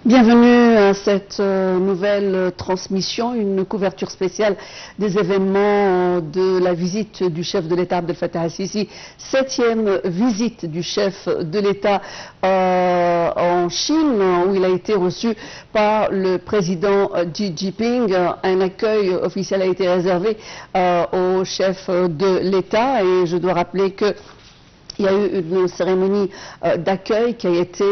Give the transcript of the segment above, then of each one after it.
Bienvenue à cette nouvelle transmission, une couverture spéciale des événements de la visite du chef de l'État Abdel Fattah al-Sisi, 7e visite du chef de l'État en Chine, où il a été reçu par le président Xi Jinping. Un accueil officiel a été réservé au chef de l'État et je dois rappeler que il y a eu une cérémonie d'accueil qui a été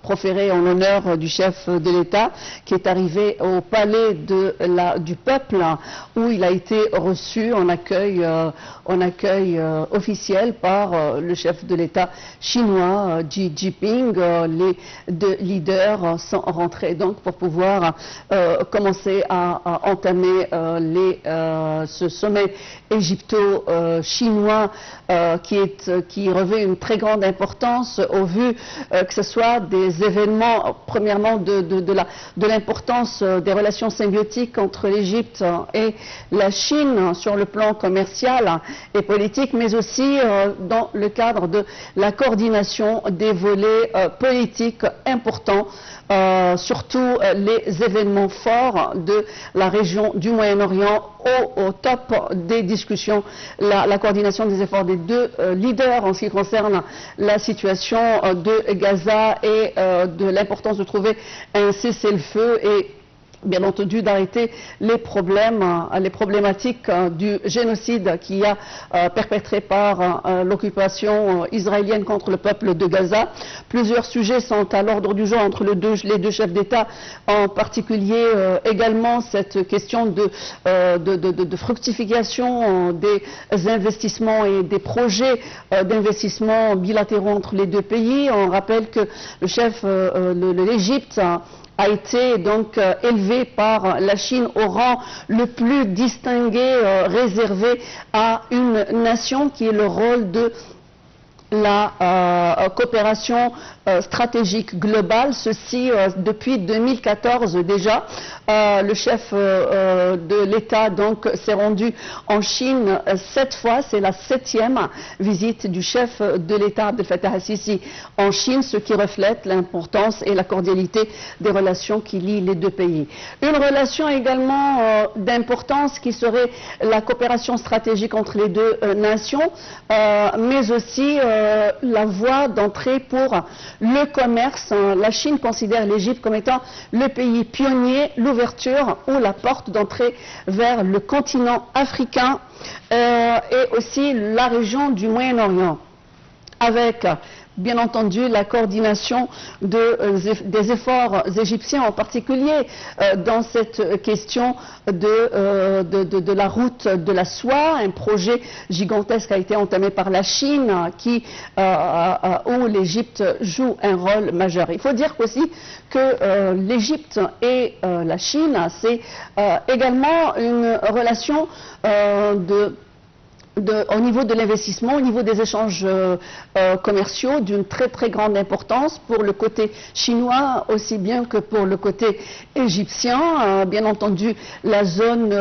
proférée en l'honneur du chef de l'État, qui est arrivé au palais du peuple, où il a été reçu en accueil officiel par le chef de l'État chinois, Xi Jinping. Les deux leaders sont rentrés donc pour pouvoir commencer à entamer ce sommet égypto-chinois qui revêt une très grande importance au vu que ce soit des événements, premièrement de l'importance des relations symbiotiques entre l'Égypte et la Chine sur le plan commercial et politique, mais aussi dans le cadre de la coordination des volets politiques importants, surtout les événements forts de la région du Moyen-Orient au top des discussions, la coordination des efforts des deux leaders en ce qui concerne la situation de Gaza et de l'importance de trouver un cessez-le-feu et bien entendu d'arrêter les problématiques du génocide qui a perpétré par l'occupation israélienne contre le peuple de Gaza. Plusieurs sujets sont à l'ordre du jour entre les deux chefs d'État, en particulier également cette question de fructification des investissements et des projets d'investissement bilatéraux entre les deux pays. On rappelle que le chef de l'Égypte a été donc élevé par la Chine au rang le plus distingué, réservé à une nation qui est le rôle de la coopération stratégique globale, ceci depuis 2014 déjà. Le chef de l'État donc s'est rendu en Chine 7 fois, c'est la 7e visite du chef de l'État Abdel Fattah al-Sisi en Chine, ce qui reflète l'importance et la cordialité des relations qui lient les deux pays. Une relation également d'importance qui serait la coopération stratégique entre les deux nations, mais aussi la voie d'entrée pour le commerce. La Chine considère l'Égypte comme étant le pays pionnier, l'ouverture ou la porte d'entrée vers le continent africain et aussi la région du Moyen-Orient, avec bien entendu la coordination des efforts égyptiens, en particulier dans cette question de la route de la soie, un projet gigantesque a été entamé par la Chine où l'Égypte joue un rôle majeur. Il faut dire aussi que l'Égypte et la Chine, c'est également une relation au niveau de l'investissement, au niveau des échanges commerciaux d'une très grande importance pour le côté chinois aussi bien que pour le côté égyptien. Bien entendu, la zone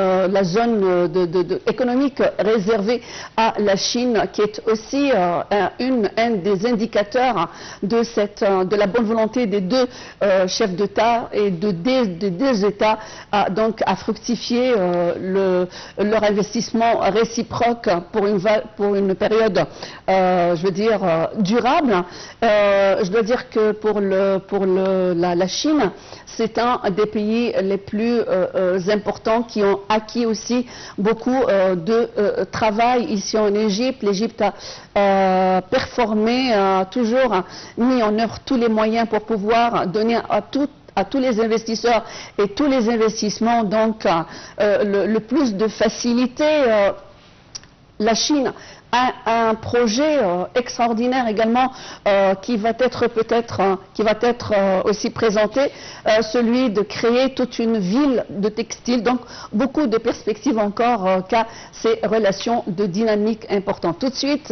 économique réservée à la Chine, qui est aussi un des indicateurs de la bonne volonté des deux chefs d'État et des États donc à fructifier leur investissement réciproque pour une période, je veux dire, durable. Je dois dire que pour la Chine, c'est un des pays les plus importants qui ont acquis aussi beaucoup de travail ici en Égypte. L'Égypte a performé, a toujours mis en œuvre tous les moyens pour pouvoir donner à tous les investisseurs et tous les investissements donc le plus de facilité. La Chine a un projet extraordinaire également qui va être aussi présenté, celui de créer toute une ville de textile, donc beaucoup de perspectives encore qu'a ces relations de dynamique importantes. Tout de suite,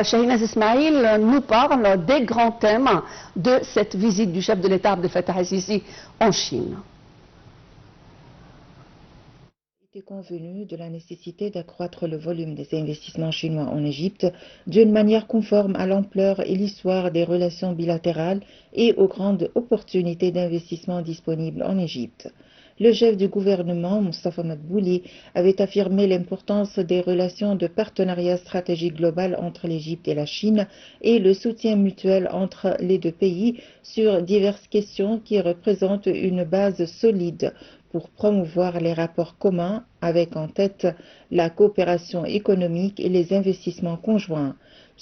Shahinaz Ismail nous parle des grands thèmes de cette visite du chef de l'État Abdel Fattah al-Sisi en Chine. était convenu de la nécessité d'accroître le volume des investissements chinois en Égypte d'une manière conforme à l'ampleur et l'histoire des relations bilatérales et aux grandes opportunités d'investissement disponibles en Égypte. Le chef du gouvernement, Moustapha Madbouli, avait affirmé l'importance des relations de partenariat stratégique global entre l'Égypte et la Chine et le soutien mutuel entre les deux pays sur diverses questions qui représentent une base solide pour promouvoir les rapports communs avec en tête la coopération économique et les investissements conjoints.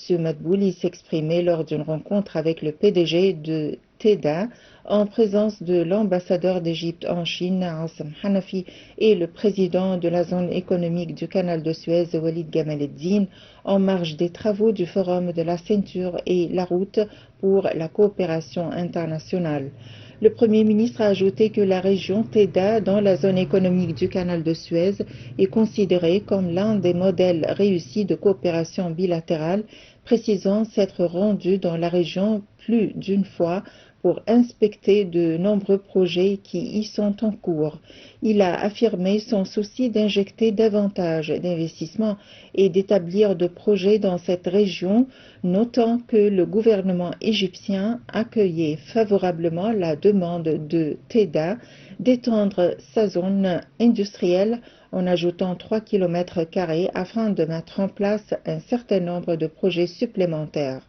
M. Madbouli s'exprimait lors d'une rencontre avec le PDG de TEDA en présence de l'ambassadeur d'Égypte en Chine, Assem Hanafi, et le président de la zone économique du canal de Suez, Walid Gamal-Eddine, en marge des travaux du Forum de la ceinture et la route pour la coopération internationale. Le Premier ministre a ajouté que la région TEDA, dans la zone économique du canal de Suez, est considérée comme l'un des modèles réussis de coopération bilatérale, précisant s'être rendu dans la région plus d'une fois pour inspecter de nombreux projets qui y sont en cours. Il a affirmé son souci d'injecter davantage d'investissements et d'établir de projets dans cette région, notant que le gouvernement égyptien accueillait favorablement la demande de TEDA d'étendre sa zone industrielle en ajoutant 3 km² afin de mettre en place un certain nombre de projets supplémentaires.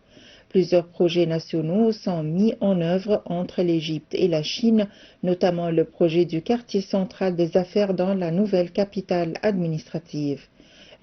Plusieurs projets nationaux sont mis en œuvre entre l'Égypte et la Chine, notamment le projet du quartier central des affaires dans la nouvelle capitale administrative.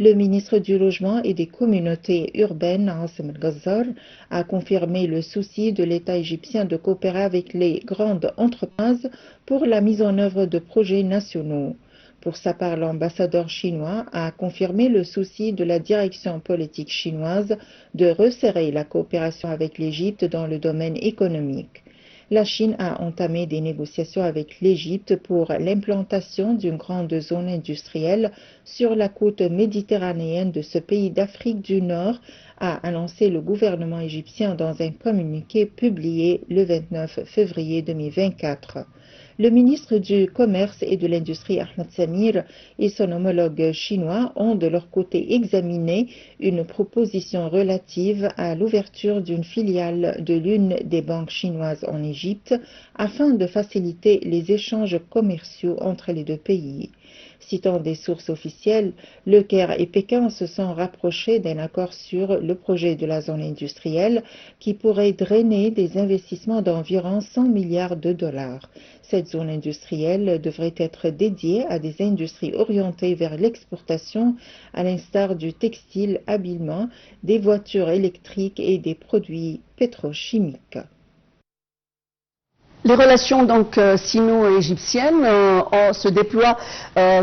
Le ministre du Logement et des Communautés urbaines, Assem El-Ghazar, a confirmé le souci de l'État égyptien de coopérer avec les grandes entreprises pour la mise en œuvre de projets nationaux. Pour sa part, l'ambassadeur chinois a confirmé le souci de la direction politique chinoise de resserrer la coopération avec l'Égypte dans le domaine économique. La Chine a entamé des négociations avec l'Égypte pour l'implantation d'une grande zone industrielle sur la côte méditerranéenne de ce pays d'Afrique du Nord, a annoncé le gouvernement égyptien dans un communiqué publié le 29 février 2024. Le ministre du Commerce et de l'Industrie Ahmed Samir et son homologue chinois ont de leur côté examiné une proposition relative à l'ouverture d'une filiale de l'une des banques chinoises en Égypte afin de faciliter les échanges commerciaux entre les deux pays. Citant des sources officielles, Le Caire et Pékin se sont rapprochés d'un accord sur le projet de la zone industrielle qui pourrait drainer des investissements d'environ 100 milliards de dollars. Cette zone industrielle devrait être dédiée à des industries orientées vers l'exportation, à l'instar du textile, habillement, des voitures électriques et des produits pétrochimiques. Les relations donc sino-égyptiennes se déploient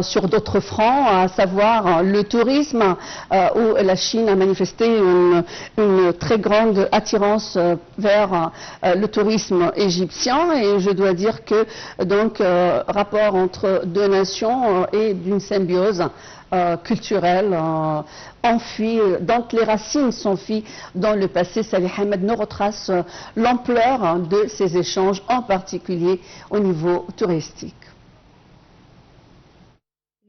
sur d'autres fronts, à savoir le tourisme, où la Chine a manifesté une très grande attirance vers le tourisme égyptien, et je dois dire que donc rapport entre deux nations est d'une symbiose culturelle enfuie, dont les racines s'enfuient dans le passé. Salih Ahmed nous retrace l'ampleur de ces échanges, en particulier au niveau touristique.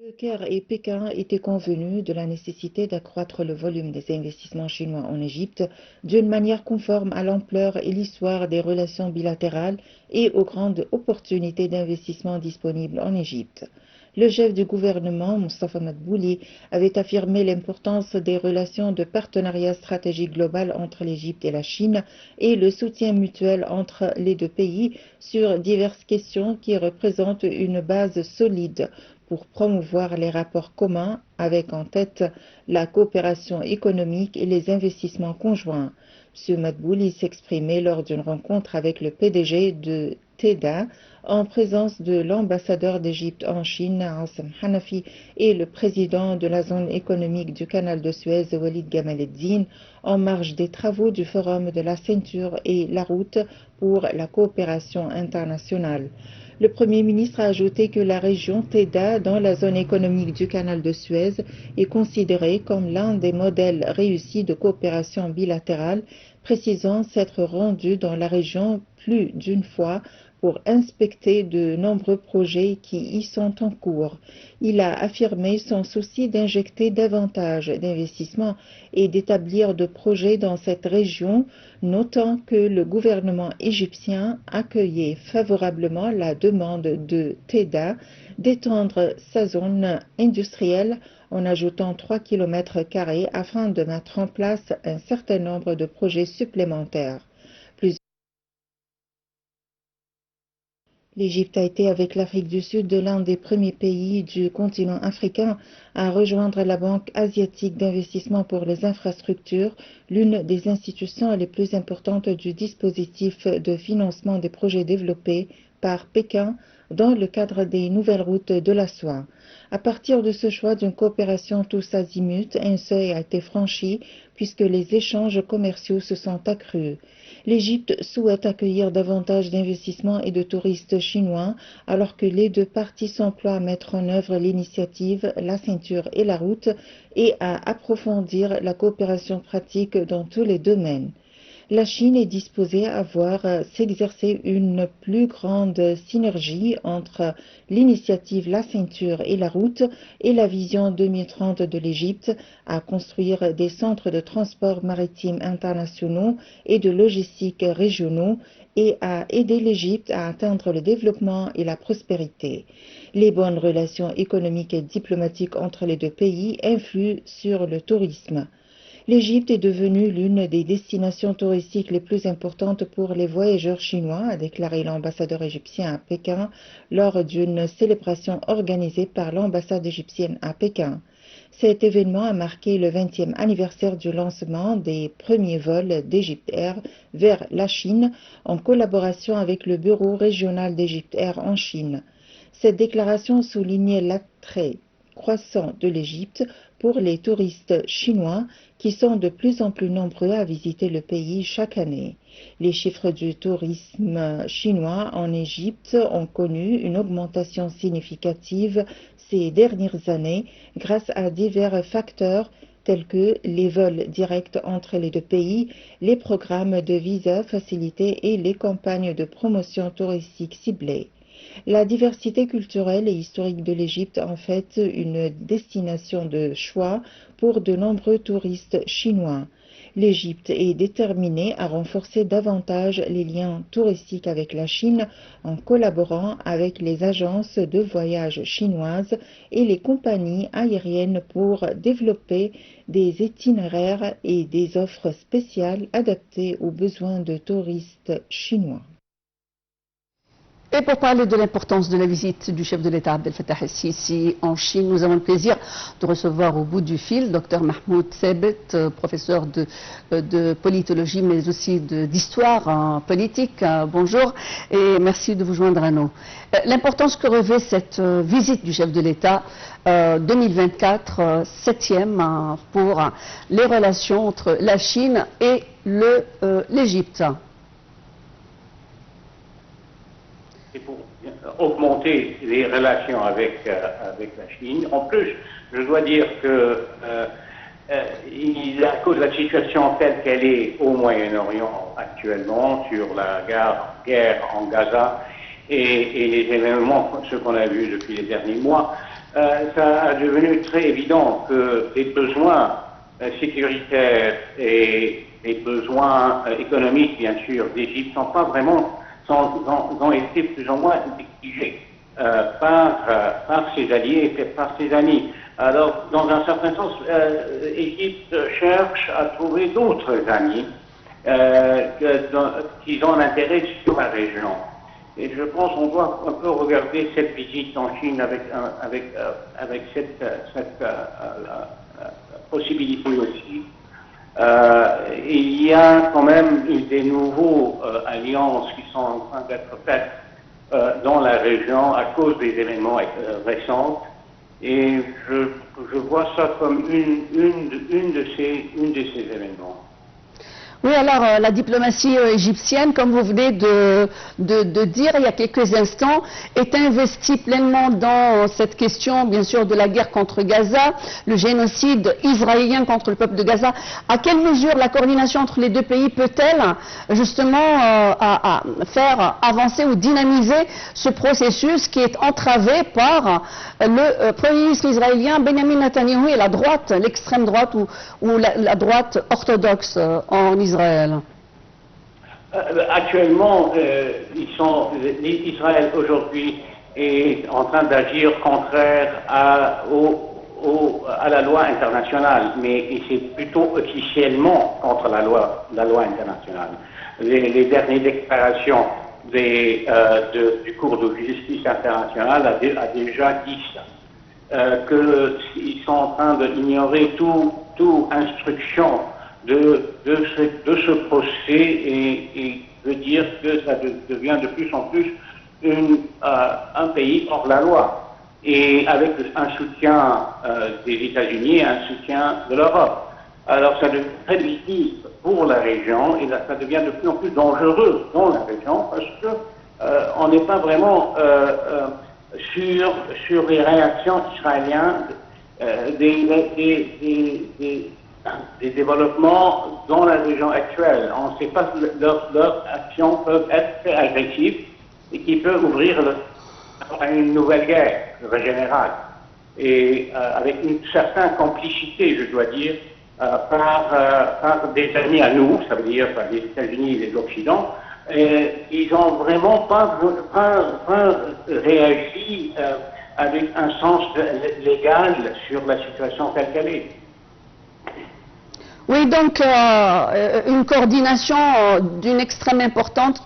Le Caire et Pékin étaient convenus de la nécessité d'accroître le volume des investissements chinois en Égypte d'une manière conforme à l'ampleur et l'histoire des relations bilatérales et aux grandes opportunités d'investissement disponibles en Égypte. Le chef du gouvernement, Moustapha Madbouli, avait affirmé l'importance des relations de partenariat stratégique global entre l'Égypte et la Chine et le soutien mutuel entre les deux pays sur diverses questions qui représentent une base solide pour promouvoir les rapports communs avec en tête la coopération économique et les investissements conjoints. M. Madbouli s'exprimait lors d'une rencontre avec le PDG de TEDA en présence de l'ambassadeur d'Égypte en Chine, Assem Hanafi, et le président de la zone économique du canal de Suez, Walid Gamal-Eddine, en marge des travaux du Forum de la ceinture et la route pour la coopération internationale. Le Premier ministre a ajouté que la région TEDA, dans la zone économique du canal de Suez, est considérée comme l'un des modèles réussis de coopération bilatérale, précisant s'être rendu dans la région plus d'une fois pour inspecter de nombreux projets qui y sont en cours. Il a affirmé son souci d'injecter davantage d'investissements et d'établir de projets dans cette région, notant que le gouvernement égyptien accueillait favorablement la demande de TEDA d'étendre sa zone industrielle en ajoutant 3 km² afin de mettre en place un certain nombre de projets supplémentaires. L'Égypte a été, avec l'Afrique du Sud, l'un des premiers pays du continent africain à rejoindre la Banque asiatique d'investissement pour les infrastructures, l'une des institutions les plus importantes du dispositif de financement des projets développés par Pékin dans le cadre des nouvelles routes de la soie. À partir de ce choix d'une coopération tous azimuts, un seuil a été franchi puisque les échanges commerciaux se sont accrus. L'Égypte souhaite accueillir davantage d'investissements et de touristes chinois, alors que les deux parties s'emploient à mettre en œuvre l'initiative La ceinture et la route et à approfondir la coopération pratique dans tous les domaines. La Chine est disposée à voir s'exercer une plus grande synergie entre l'initiative La ceinture et la route et la vision 2030 de l'Égypte à construire des centres de transport maritime internationaux et de logistique régionaux et à aider l'Égypte à atteindre le développement et la prospérité. Les bonnes relations économiques et diplomatiques entre les deux pays influent sur le tourisme. L'Égypte est devenue l'une des destinations touristiques les plus importantes pour les voyageurs chinois, a déclaré l'ambassadeur égyptien à Pékin lors d'une célébration organisée par l'ambassade égyptienne à Pékin. Cet événement a marqué le 20e anniversaire du lancement des premiers vols d'Egypt Air vers la Chine en collaboration avec le bureau régional d'Egypt Air en Chine. Cette déclaration soulignait l'attrait croissant de l'Égypte pour les touristes chinois qui sont de plus en plus nombreux à visiter le pays chaque année. Les chiffres du tourisme chinois en Égypte ont connu une augmentation significative ces dernières années grâce à divers facteurs tels que les vols directs entre les deux pays, les programmes de visa facilités et les campagnes de promotion touristique ciblées. La diversité culturelle et historique de l'Égypte en fait une destination de choix pour de nombreux touristes chinois. L'Égypte est déterminée à renforcer davantage les liens touristiques avec la Chine en collaborant avec les agences de voyage chinoises et les compagnies aériennes pour développer des itinéraires et des offres spéciales adaptées aux besoins de touristes chinois. Et pour parler de l'importance de la visite du chef de l'État Abdel Fattah el-Sisi en Chine, nous avons le plaisir de recevoir au bout du fil Dr Mahmoud Sebet, professeur de politologie mais aussi d'histoire politique. Bonjour et merci de vous joindre à nous. L'importance que revêt cette visite du chef de l'État 2024, 7e pour les relations entre la Chine et l'Égypte. C'est pour augmenter les relations avec la Chine. En plus, je dois dire que à cause de la situation telle qu'elle est au Moyen-Orient actuellement, sur la guerre en Gaza et les événements, ce qu'on a vu depuis les derniers mois, ça a devenu très évident que les besoins sécuritaires et les besoins économiques, bien sûr, d'Égypte sont pas vraiment ont été plus ou moins négligés par ses alliés et par ses amis. Alors, dans un certain sens, l'Égypte cherche à trouver d'autres amis qui ont un intérêt sur la région. Et je pense qu'on doit un peu regarder cette visite en Chine avec cette possibilité aussi. Il y a quand même des nouveaux alliances qui sont en train d'être faites dans la région à cause des événements récents et je vois ça comme une de ces événements. Oui, alors la diplomatie égyptienne, comme vous venez de dire il y a quelques instants, est investie pleinement dans cette question, bien sûr, de la guerre contre Gaza, le génocide israélien contre le peuple de Gaza. À quelle mesure la coordination entre les deux pays peut-elle justement faire avancer ou dynamiser ce processus qui est entravé par le Premier ministre israélien Benjamin Netanyahou et la droite, l'extrême droite ou la droite orthodoxe en Israël? Actuellement, Israël aujourd'hui est en train d'agir contraire à la loi internationale, mais c'est plutôt officiellement contre la loi internationale. Les dernières déclarations du Cour de justice internationale a déjà dit ça, qu'ils sont en train d'ignorer toute instruction de ce procès et de dire que ça devient de plus en plus un pays hors la loi, et avec un soutien des États-Unis et un soutien de l'Europe. Alors ça devient très difficile pour la région et ça devient de plus en plus dangereux dans la région parce que on n'est pas vraiment sur les réactions israéliennes des développements dans la région actuelle. On ne sait pas si leurs actions peuvent être très agressives et qui peuvent ouvrir à une nouvelle guerre générale. Et avec une certaine complicité, je dois dire, par des amis à nous, ça veut dire par les États-Unis et l'Occident, ils n'ont vraiment pas réagi avec un sens légal sur la situation telle qu'elle est. Oui, donc une coordination d'une extrême importance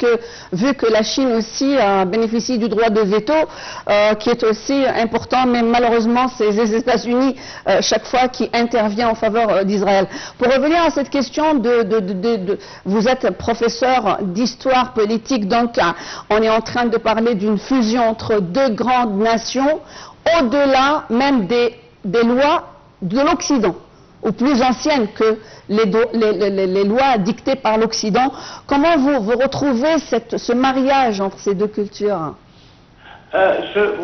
vu que la Chine aussi bénéficie du droit de veto, qui est aussi important, mais malheureusement c'est les États-Unis chaque fois qui intervient en faveur d'Israël. Pour revenir à cette question vous êtes professeur d'histoire politique, donc on est en train de parler d'une fusion entre deux grandes nations, au-delà même des lois de l'Occident, ou plus anciennes que les lois dictées par l'Occident. Comment vous retrouvez ce mariage entre ces deux cultures?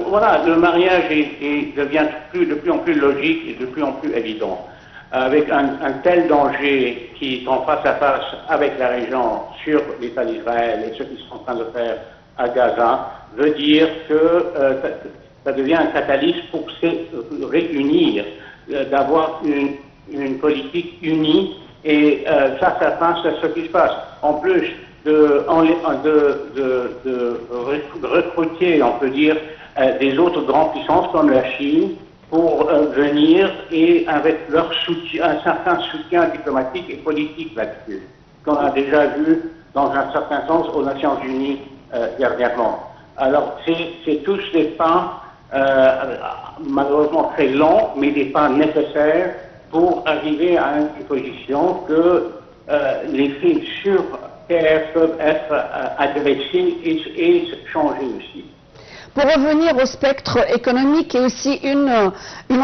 Voilà, le mariage devient de plus en plus logique et de plus en plus évident. Avec un tel danger qui est en face à face avec la région sur l'État d'Israël et ce qu'ils sont en train de faire à Gaza, veut dire que ça devient un catalyse pour se réunir, d'avoir une politique unie, et ça passe à ce qui se passe. En plus de recruter, on peut dire, des autres grandes puissances comme la Chine pour venir et avec leur soutien, un certain soutien diplomatique et politique là-dessus, qu'on a déjà vu dans un certain sens aux Nations Unies dernièrement. Alors c'est tous des pas malheureusement très longs, mais des pas nécessaires pour arriver à une position que les faits sur terre peuvent être adressés et changés aussi. Pour revenir au spectre économique, et aussi une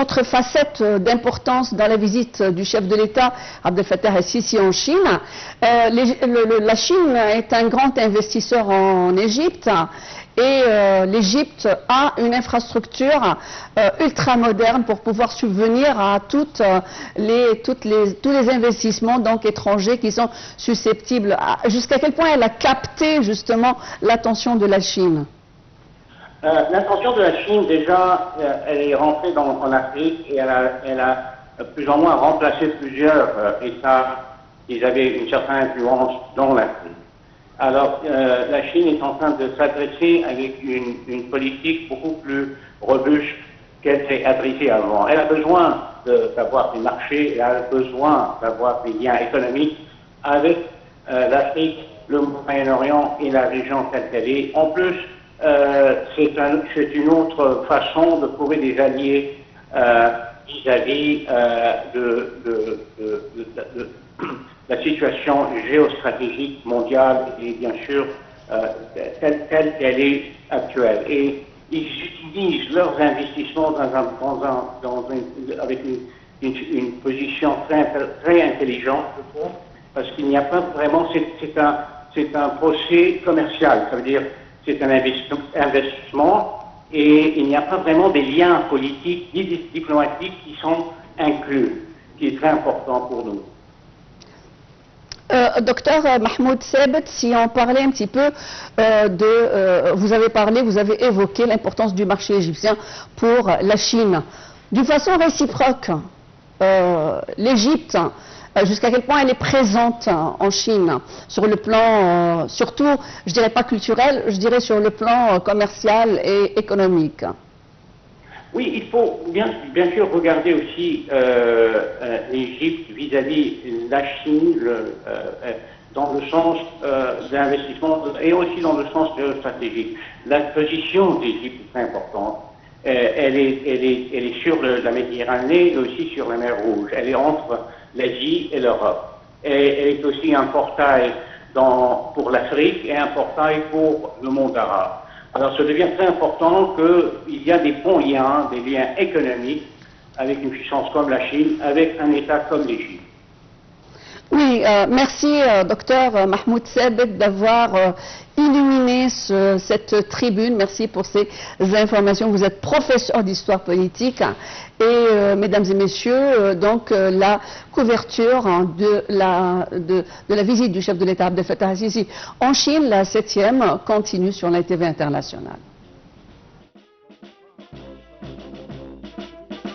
autre facette d'importance dans la visite du chef de l'État, Abdel Fattah el-Sisi, en Chine, la Chine est un grand investisseur en Égypte. Et l'Égypte a une infrastructure ultra moderne pour pouvoir subvenir à tous les investissements donc étrangers qui sont susceptibles. Jusqu'à quel point elle a capté justement l'attention de la Chine? L'attention de la Chine, déjà, elle est rentrée en Afrique et elle a plus ou moins remplacé plusieurs États qui avaient une certaine influence dans l'Afrique. Alors, la Chine est en train de s'adresser avec une politique beaucoup plus robuste qu'elle s'est adressée avant. Elle a besoin d'avoir des marchés, elle a besoin d'avoir des liens économiques avec l'Afrique, le Moyen-Orient et la région telle qu'elle est. En plus, c'est une autre façon de trouver des alliés vis-à-vis de la situation géostratégique mondiale et bien sûr telle qu'elle est actuelle. Et ils utilisent leurs investissements avec une position très intelligente, je trouve, parce qu'il n'y a pas vraiment, c'est un procès commercial, ça veut dire c'est un investissement et il n'y a pas vraiment des liens politiques ni diplomatiques qui sont inclus, qui est très important pour nous. Docteur Mahmoud Sebet, si on parlait un petit peu vous avez évoqué l'importance du marché égyptien pour la Chine. D'une façon réciproque, l'Égypte, jusqu'à quel point elle est présente en Chine, sur le plan, surtout, je dirais pas culturel, je dirais sur le plan commercial et économique. Oui, il faut bien sûr regarder aussi l'Égypte vis-à-vis de la Chine dans le sens d'investissement et aussi dans le sens géostratégique. La position de l'Égypte est très importante. Elle est sur la Méditerranée et aussi sur la mer Rouge. Elle est entre l'Asie et l'Europe. Elle est aussi un portail pour l'Afrique et un portail pour le monde arabe. Alors, ça devient très important qu'il y a des bons liens, des liens économiques avec une puissance comme la Chine, avec un État comme l'Égypte. Oui, merci docteur Mahmoud Sebet d'avoir illuminé cette tribune. Merci pour ces informations. Vous êtes professeur d'histoire politique et mesdames et messieurs, donc la couverture de la visite du chef de l'État Abdel Fattah al-Sisi en Chine, la 7e, continue sur la TV internationale.